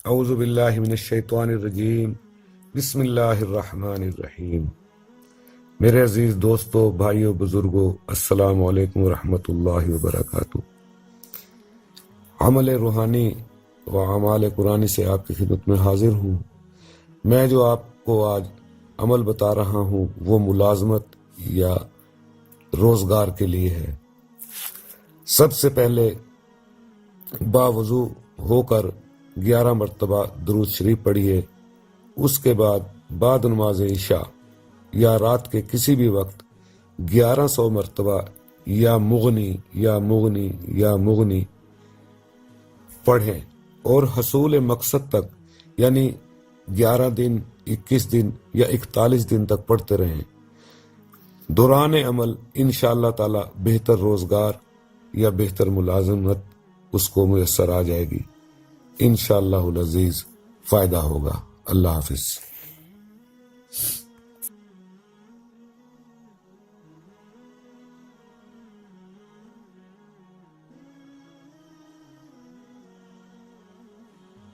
اعوذ باللہ من الشیطان الرجیم، بسم اللہ الرحمن الرحیم۔ میرے عزیز دوستو، بھائیو، بزرگو، السلام علیکم ورحمۃ اللہ وبرکاتہ۔ عمل روحانی و اعمال قرآنی سے آپ کی خدمت میں حاضر ہوں۔ میں جو آپ کو آج عمل بتا رہا ہوں وہ ملازمت یا روزگار کے لیے ہے۔ سب سے پہلے باوضو ہو کر 11 مرتبہ درود شریف پڑھیے۔ اس کے بعد نماز عشاء یا رات کے کسی بھی وقت 1100 مرتبہ یا مغنی یا مغنی یا مغنی پڑھیں اور حصول مقصد تک، یعنی 11 دن، 21 دن یا 41 دن تک پڑھتے رہیں۔ دوران عمل انشاءاللہ تعالی بہتر روزگار یا بہتر ملازمت اس کو میسر آ جائے گی۔ انشاءاللہ العزیز فائدہ ہوگا۔ اللہ حافظ۔